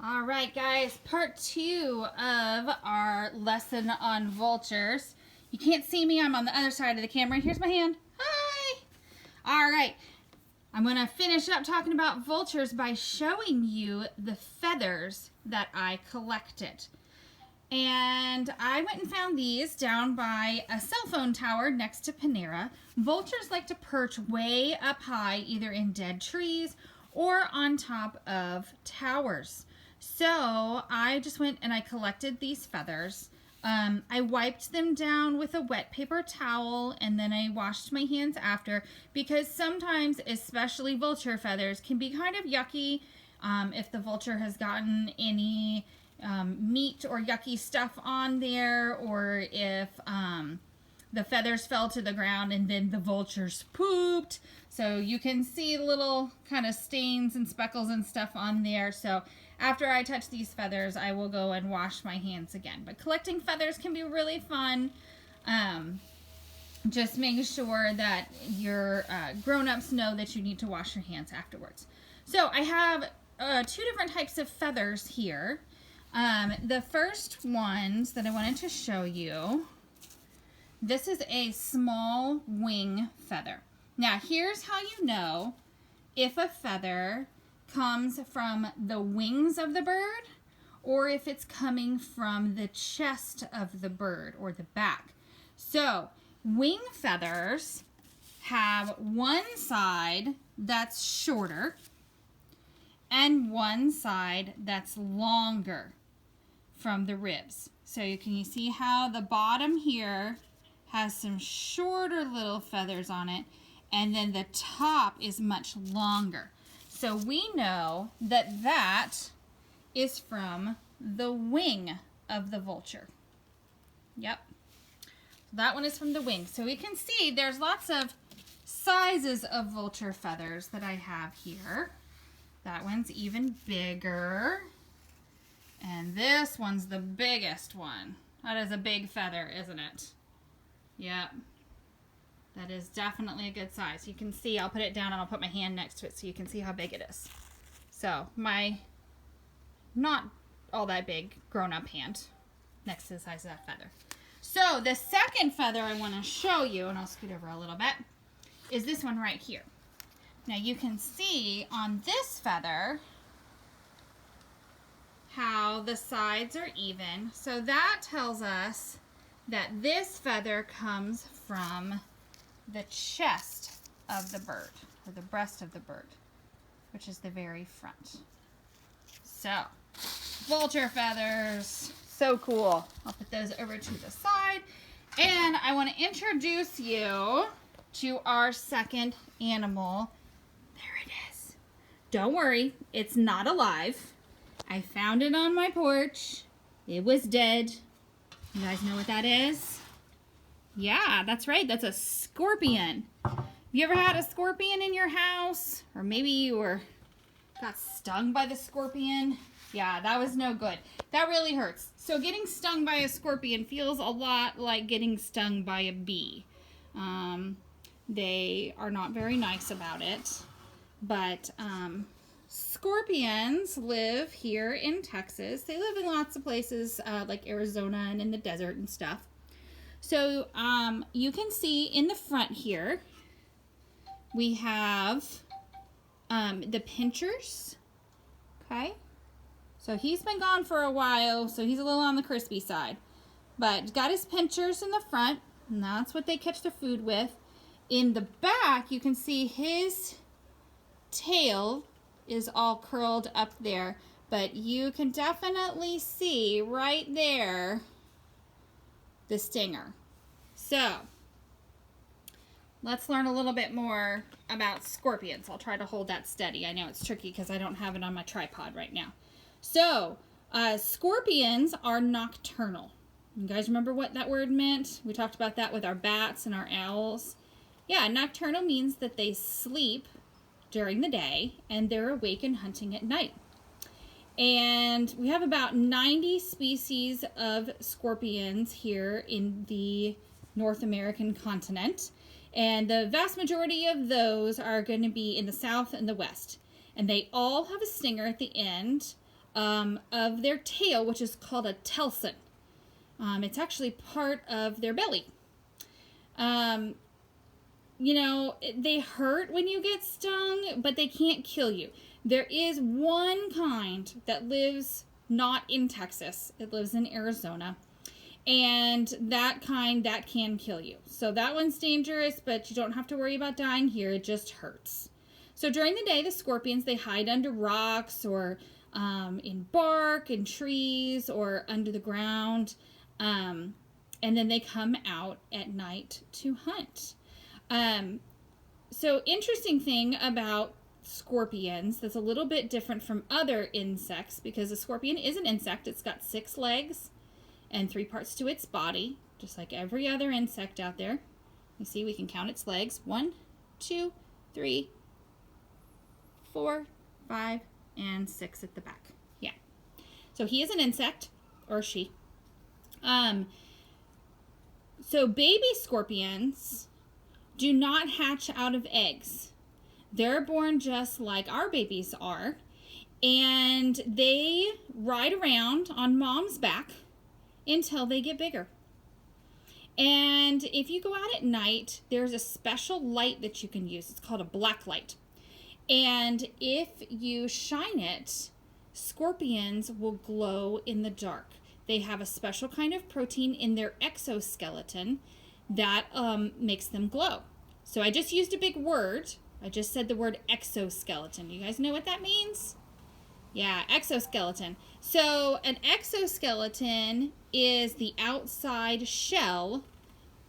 All right, guys, part 2 of our lesson on vultures. You can't see me, I'm on the other side of the camera. Here's my hand. Hi! All right, I'm going to finish up talking about vultures by showing you the feathers that I collected. And I went and found these down by a cell phone tower next to Panera. Vultures like to perch way up high, either in dead trees or on top of towers. So I just went and I collected these feathers. I wiped them down with a wet paper towel and then I washed my hands after, because sometimes, especially vulture feathers, can be kind of yucky if the vulture has gotten any meat or yucky stuff on there, or if the feathers fell to the ground and then the vultures pooped. So you can see little kind of stains and speckles and stuff on there. So after I touch these feathers, I will go and wash my hands again. But collecting feathers can be really fun. Just making sure that your grown-ups know that you need to wash your hands afterwards. So I have 2 different types of feathers here. The first ones that I wanted to show you, this is a small wing feather. Now here's how you know if a feather comes from the wings of the bird or if it's coming from the chest of the bird or the back. So wing feathers have one side that's shorter and one side that's longer from the ribs. So you see how the bottom here has some shorter little feathers on it, and then the top is much longer. So we know that that is from the wing of the vulture. Yep. That one is from the wing. So we can see there's lots of sizes of vulture feathers that I have here. That one's even bigger. And this one's the biggest one. That is a big feather, isn't it? Yep. That is definitely a good size. You can see, I'll put it down and I'll put my hand next to it so you can see how big it is. So my not all that big grown-up hand next to the size of that feather. So the second feather I want to show you, and I'll scoot over a little bit, is this one right here. Now you can see on this feather how the sides are even. So that tells us that this feather comes from the chest of the bird, or the breast of the bird, which is the very front. So, vulture feathers, so cool. I'll put those over to the side, and I want to introduce you to our second animal. There it is. Don't worry, it's not alive. I found it on my porch. It was dead. You guys know what that is? Yeah, that's right. That's a scorpion. Have you ever had a scorpion in your house? Or maybe you got stung by the scorpion? Yeah, that was no good. That really hurts. So getting stung by a scorpion feels a lot like getting stung by a bee. They are not very nice about it. But scorpions live here in Texas. They live in lots of places like Arizona and in the desert and stuff. So you can see in the front here, we have the pinchers, okay? So he's been gone for a while, so he's a little on the crispy side. But got his pinchers in the front, and that's what they catch their food with. In the back, you can see his tail is all curled up there, but you can definitely see right there the stinger. So let's learn a little bit more about scorpions. I'll try to hold that steady. I know it's tricky because I don't have it on my tripod right now. So scorpions are nocturnal. You guys remember what that word meant? We talked about that with our bats and our owls. Yeah, nocturnal means that they sleep during the day and they're awake and hunting at night. And we have about 90 species of scorpions here in the North American continent. And the vast majority of those are going to be in the south and the west. And they all have a stinger at the end of their tail, which is called a telson. It's actually part of their belly. You know, they hurt when you get stung, but they can't kill you. There is one kind that lives not in Texas. It lives in Arizona. And that kind, that can kill you. So that one's dangerous, but you don't have to worry about dying here. It just hurts. So during the day, the scorpions, they hide under rocks or in bark and trees or under the ground. And then they come out at night to hunt. So interesting thing about scorpions that's a little bit different from other insects, because a scorpion is an insect. It's got 6 legs and 3 parts to its body, just like every other insect out there. You see, we can count its legs. 1, 2, 3, 4, 5, and 6 at the back. Yeah. So he is an insect, or she. So baby scorpions do not hatch out of eggs. They're born just like our babies are, and they ride around on mom's back until they get bigger. And if you go out at night, there's a special light that you can use. It's called a black light. And if you shine it, scorpions will glow in the dark. They have a special kind of protein in their exoskeleton that makes them glow. So I just used a big word. I just said the word exoskeleton. You guys know what that means? Yeah, exoskeleton. So an exoskeleton is the outside shell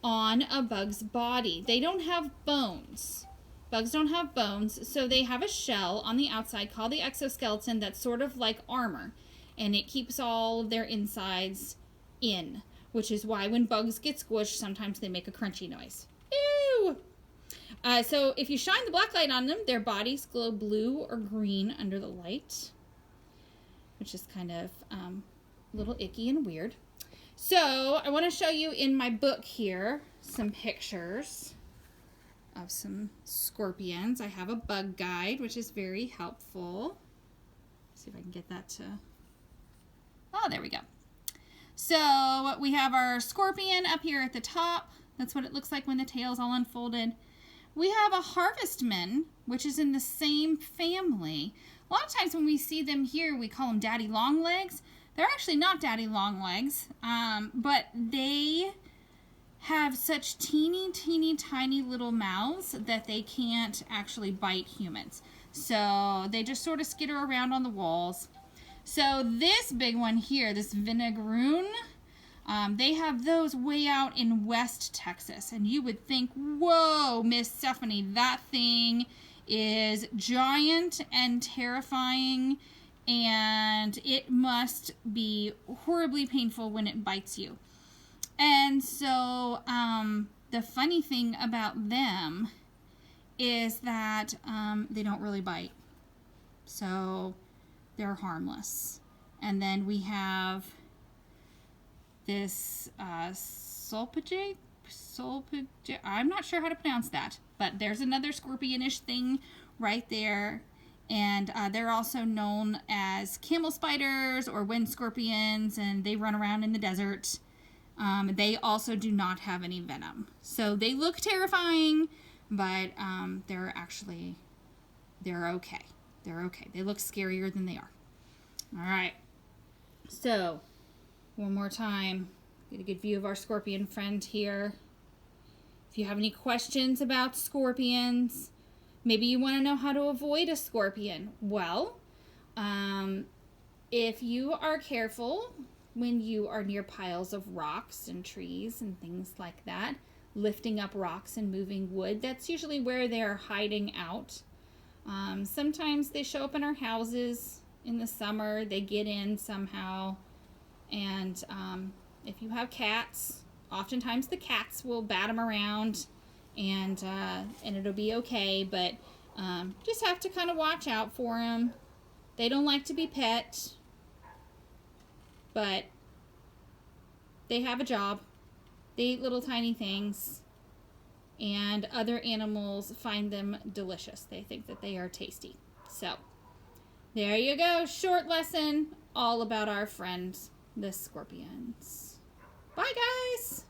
on a bug's body. They don't have bones. Bugs don't have bones, so they have a shell on the outside called the exoskeleton that's sort of like armor, and it keeps all of their insides in, which is why when bugs get squished, sometimes they make a crunchy noise. Ew! So if you shine the black light on them, their bodies glow blue or green under the light, which is kind of a little icky and weird. So I want to show you in my book here some pictures of some scorpions. I have a bug guide, which is very helpful. Let's see if I can get that to... Oh, there we go. So we have our scorpion up here at the top. That's what it looks like when the tail's all unfolded. We have a harvestman, which is in the same family. A lot of times when we see them here, we call them daddy long legs. They're actually not daddy long legs, but they have such teeny, teeny, tiny little mouths that they can't actually bite humans. So they just sort of skitter around on the walls. So this big one here, this Vinegaroon, they have those way out in West Texas. And you would think, whoa, Miss Stephanie, that thing is giant and terrifying, and it must be horribly painful when it bites you. And so the funny thing about them is that they don't really bite. So they're harmless. And then we have this sulpige. I'm not sure how to pronounce that, but there's another scorpionish thing right there. And they're also known as camel spiders or wind scorpions, and they run around in the desert. They also do not have any venom. So they look terrifying, but they're okay. They're okay. They look scarier than they are. All right. So one more time, get a good view of our scorpion friend here. If you have any questions about scorpions, maybe you want to know how to avoid a scorpion. Well, if you are careful when you are near piles of rocks and trees and things like that, lifting up rocks and moving wood, that's usually where they're hiding out. Sometimes they show up in our houses in the summer. They get in somehow. And if you have cats, oftentimes the cats will bat them around, and it'll be okay. But just have to kind of watch out for them. They don't like to be pet, but they have a job. They eat little tiny things, and other animals find them delicious. They think that they are tasty. So There you go. Short lesson all about our friends, the scorpions. Bye, guys.